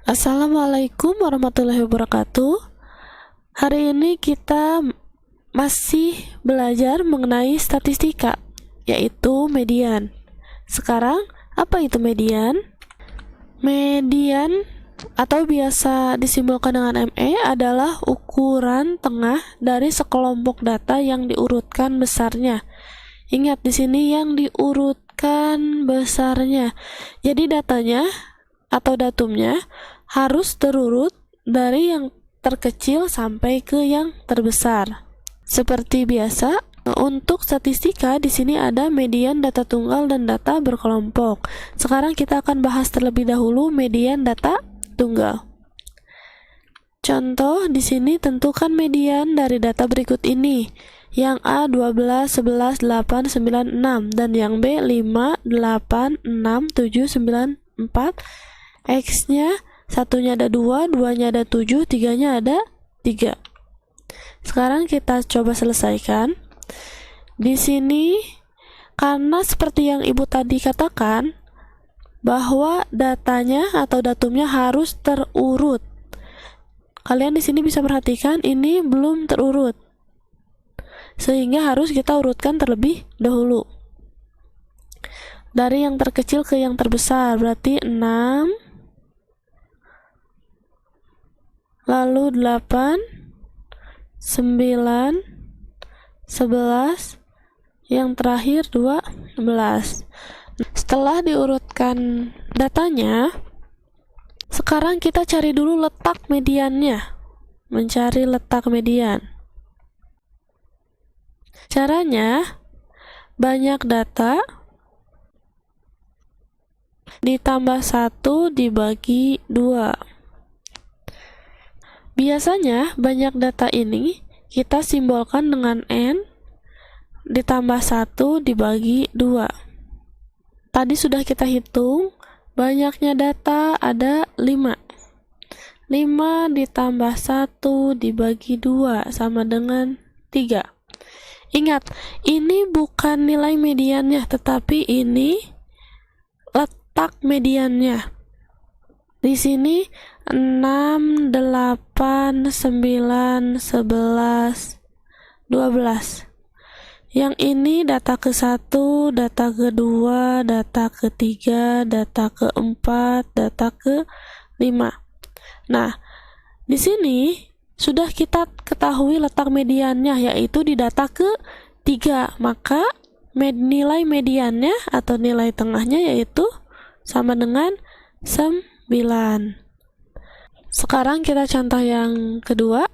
Assalamualaikum warahmatullahi wabarakatuh. Hari ini kita masih belajar mengenai statistika, yaitu median. Sekarang, apa itu median? Median atau biasa disimbolkan dengan ME adalah ukuran tengah dari sekelompok data yang diurutkan besarnya. Ingat di sini yang diurutkan besarnya. Jadi datanya atau datumnya harus terurut dari yang terkecil sampai ke yang terbesar. Seperti biasa, untuk statistika di sini ada median data tunggal dan data berkelompok. Sekarang kita akan bahas terlebih dahulu median data tunggal. Contoh di sini tentukan median dari data berikut ini. Yang A 12, 11, 8, 9, 6 dan yang B 5, 8, 6, 7, 9, 4. X-nya satunya ada 2, 2-nya ada 7, 3-nya ada 3. Sekarang kita coba selesaikan. Di sini karena seperti yang Ibu tadi katakan bahwa datanya atau datumnya harus terurut. Kalian di sini bisa perhatikan ini belum terurut. Sehingga harus kita urutkan terlebih dahulu. Dari yang terkecil ke yang terbesar berarti 6, lalu 8, 9, 11, yang terakhir 12. Setelah diurutkan datanya, sekarang kita cari dulu letak mediannya. Mencari letak median. Caranya, banyak data ditambah 1 dibagi 2. Biasanya banyak data ini kita simbolkan dengan N ditambah 1 dibagi 2. Tadi sudah kita hitung, banyaknya data ada 5. 5 ditambah 1 dibagi 2 sama dengan 3. Ingat, ini bukan nilai mediannya, tetapi ini letak mediannya. Di sini 6, 8, 9, 11, 12. Yang ini data ke-1, data ke-2, data ke-3, data ke-4, data ke-5. Nah, di sini sudah kita ketahui letak mediannya, yaitu di data ke-3. Maka nilai mediannya atau nilai tengahnya yaitu sama dengan 9. Sekarang kita contoh yang kedua.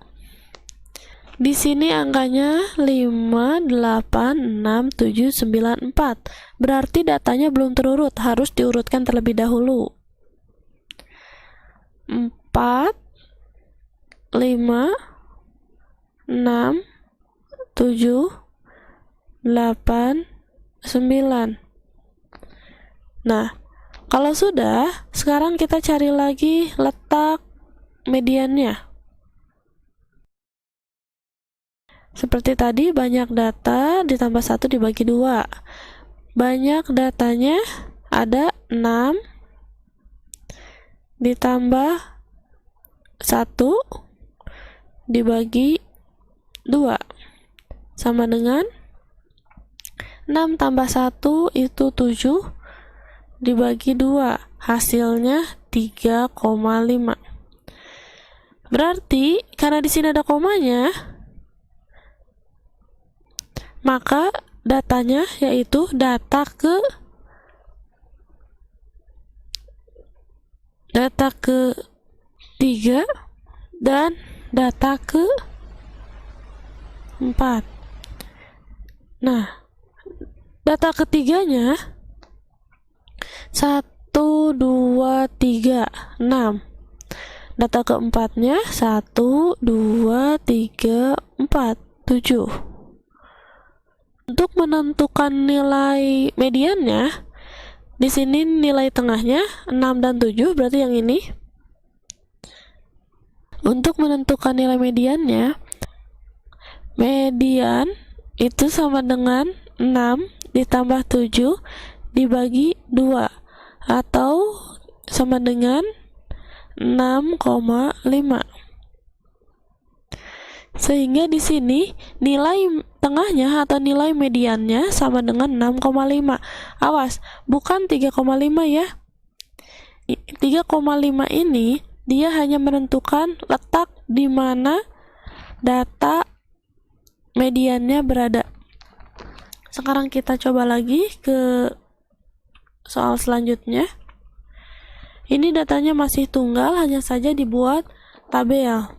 Di sini angkanya 5, 8, 6, 7, 9, 4. Berarti datanya belum terurut, harus diurutkan terlebih dahulu. 4, 5, 6, 7, 8, 9. Nah, kalau sudah, sekarang kita cari lagi letak mediannya. Seperti tadi, banyak data ditambah 1 dibagi 2. Banyak datanya ada 6 ditambah 1 dibagi 2 sama dengan 6 tambah 1 itu 7 dibagi 2, hasilnya 3,5. Berarti karena di sini ada komanya, maka datanya yaitu data ke-3 dan data ke-4. Nah, data ketiganya 1, 2, 3, 6. Data keempatnya 1, 2, 3, 4, 7. Untuk menentukan nilai mediannya, di sini nilai tengahnya 6 dan 7, berarti yang ini. Untuk menentukan nilai mediannya, median itu sama dengan 6 ditambah 7 dibagi 2 atau sama dengan 6,5. Sehingga di sini nilai tengahnya atau nilai mediannya sama dengan 6,5. Awas, bukan 3,5 ya. 3,5 ini dia hanya menentukan letak di mana data mediannya berada. Sekarang kita coba lagi ke soal selanjutnya. Ini datanya masih tunggal, hanya saja dibuat tabel.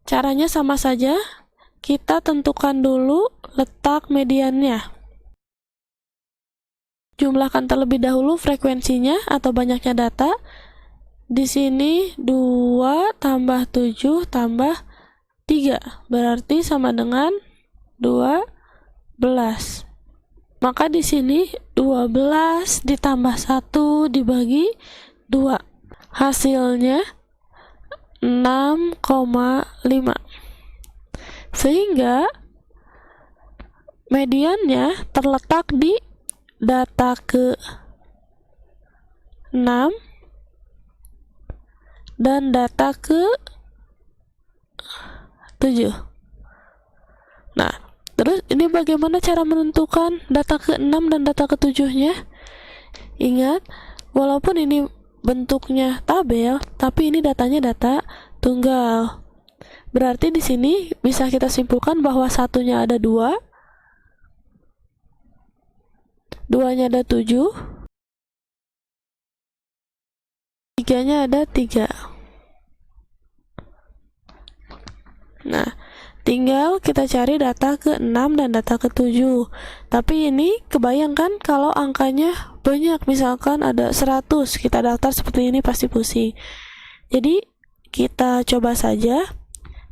Caranya sama saja, kita tentukan dulu letak mediannya. Jumlahkan terlebih dahulu frekuensinya atau banyaknya data. Di sini 2 tambah 7 tambah 3, berarti sama dengan 12. Maka di sini 12 ditambah 1 dibagi 2. Hasilnya 6,5. Sehingga mediannya terletak di data ke 6 dan data ke 7. Nah, terus ini bagaimana cara menentukan data ke 6 dan data ke 7-nya? Ingat, walaupun ini bentuknya tabel, tapi ini datanya data tunggal. Berarti di sini bisa kita simpulkan bahwa satunya ada 2, duanya ada 7, tiganya ada 3. Nah, tinggal kita cari data ke 6 dan data ke 7. Tapi ini kebayangkan kalau angkanya banyak, misalkan ada 100, kita daftar seperti ini pasti pusing. Jadi kita coba saja.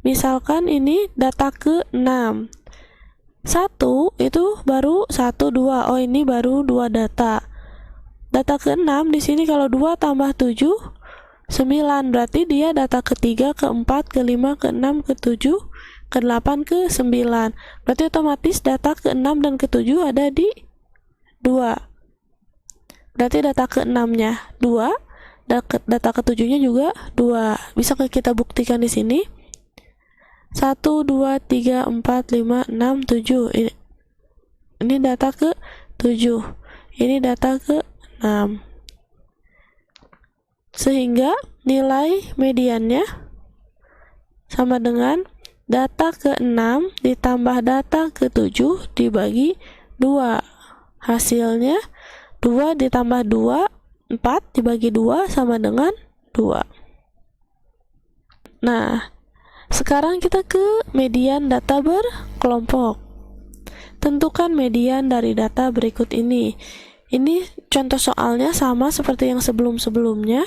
Misalkan ini data ke 6. 1 itu baru 1, 2. Oh, ini baru 2 data. Data ke 6 di sini kalau 2 tambah 7 9, berarti dia data ke 3, ke 4, ke 5, ke 6, ke 7, ke 8, ke 9. Berarti otomatis data ke 6 dan ke 7 ada di 2. Berarti data ke 6-nya 2, data ke 7-nya juga 2. Bisa kita buktikan di sini. 1, 2, 3, 4, 5, 6, 7. Ini data ke 7. Ini data ke 6. Sehingga nilai mediannya sama dengan data ke 6 ditambah data ke 7 dibagi 2. Hasilnya 2 ditambah 2, 4 dibagi 2 sama dengan 2. Nah, sekarang kita ke median data berkelompok. Tentukan median dari data berikut ini. Ini contoh soalnya sama seperti yang sebelum-sebelumnya.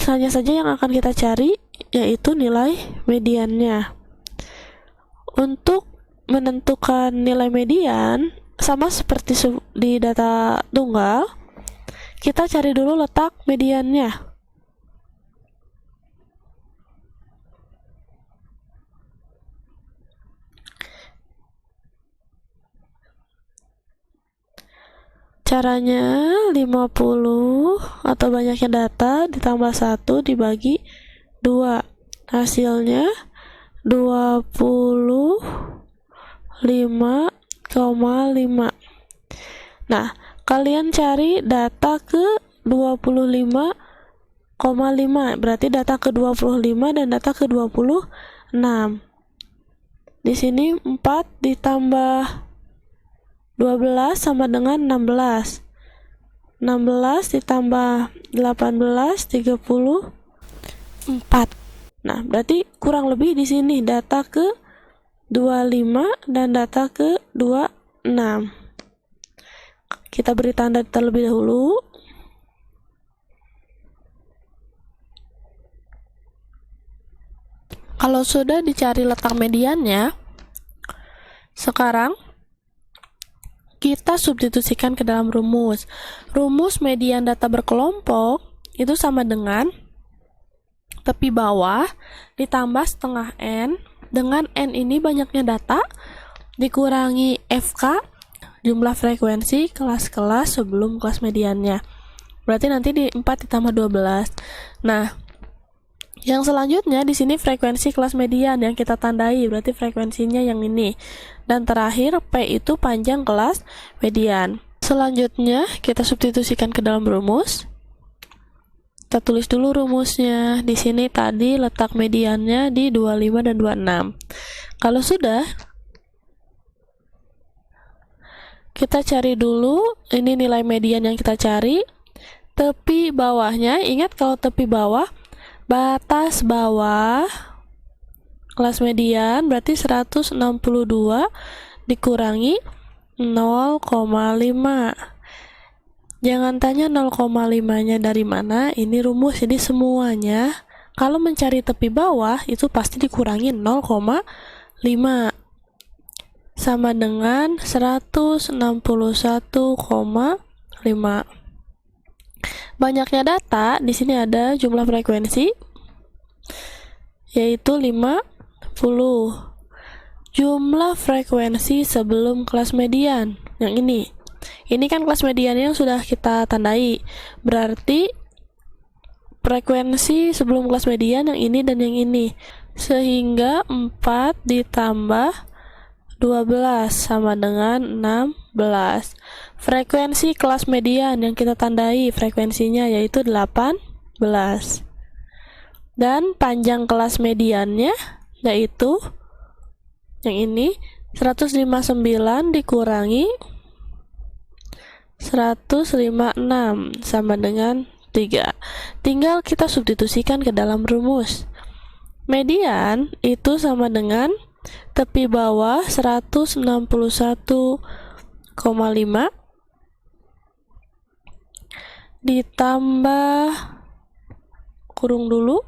Hanya saja yang akan kita cari yaitu nilai mediannya. Untuk menentukan nilai median sama seperti di data tunggal, kita cari dulu letak mediannya. Caranya 50 atau banyaknya data ditambah 1 dibagi 2. Hasilnya 25,5. Nah, kalian cari data ke 25,5. Berarti data ke 25 dan data ke 26. Di sini 4 ditambah 12 sama dengan 16. 16 ditambah 18, 34. Nah, berarti kurang lebih di sini data ke 25 dan data ke 26. Kita beri tanda terlebih dahulu. Kalau sudah dicari letak mediannya, sekarang kita substitusikan ke dalam rumus. Rumus median data berkelompok itu sama dengan tepi bawah ditambah setengah N, dengan N ini banyaknya data, dikurangi FK, jumlah frekuensi kelas-kelas sebelum kelas mediannya. Berarti nanti di 4 ditambah 12. Nah, yang selanjutnya di sini frekuensi kelas median yang kita tandai, berarti frekuensinya yang ini. Dan terakhir P itu panjang kelas median. Selanjutnya kita substitusikan ke dalam rumus. Kita tulis dulu rumusnya. Di sini tadi letak mediannya di 25 dan 26. Kalau sudah, kita cari dulu ini nilai median yang kita cari. Tepi bawahnya, ingat kalau tepi bawah, batas bawah kelas median berarti 162 dikurangi 0,5. Jangan tanya 0,5-nya dari mana, ini rumus, jadi semuanya kalau mencari tepi bawah itu pasti dikurangi 0,5 sama dengan 161,5. Banyaknya data, di sini ada jumlah frekuensi yaitu 50. Jumlah frekuensi sebelum kelas median yang ini. Ini kan kelas median yang sudah kita tandai. Berarti frekuensi sebelum kelas median yang ini dan yang ini. Sehingga 4 ditambah 12 sama dengan 16. Frekuensi kelas median yang kita tandai frekuensinya yaitu 18. Dan panjang kelas mediannya yaitu yang ini 159 dikurangi 156 sama dengan 3. Tinggal kita substitusikan ke dalam rumus. Median itu sama dengan tepi bawah 161,5 ditambah kurung dulu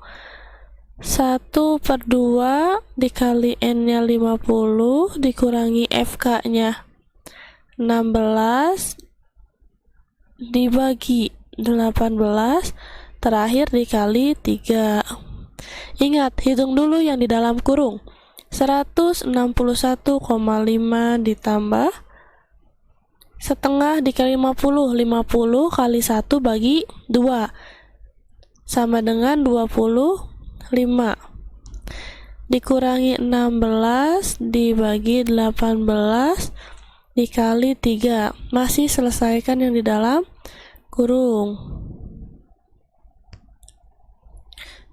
1/2 dikali N-nya 50 dikurangi FK-nya 16 dibagi 18 terakhir dikali 3. Ingat, hitung dulu yang di dalam kurung. 161,5 ditambah setengah dikali 50. 50 kali 1 bagi 2 sama dengan 25 dikurangi 16 dibagi 18 dikali 3. Masih selesaikan yang di dalam kurung.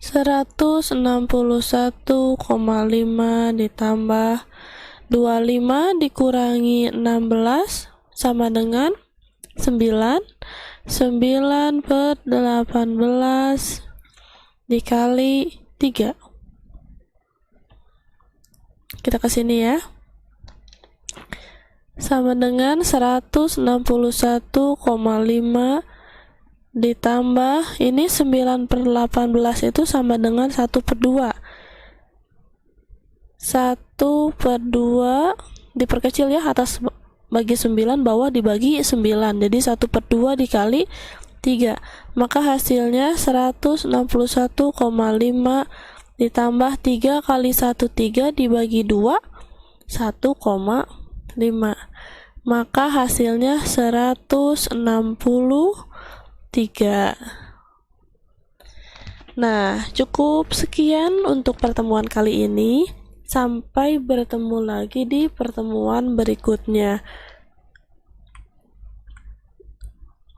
161,5 ditambah 25 dikurangi 16 sama dengan 9. 9/18 dikali 3. Kita ke sini ya. Sama dengan 161,5 ditambah ini 9/18 itu sama dengan 1/2. 1/2 diperkecil ya, atas bagi 9, bawah dibagi 9. Jadi 1/2 dikali 3. Maka hasilnya 161,5 ditambah 3 kali 1/3 dibagi 2 1,5. Maka hasilnya 163. Nah, cukup sekian untuk pertemuan kali ini. Sampai bertemu lagi di pertemuan berikutnya.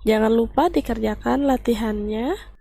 Jangan lupa dikerjakan latihannya.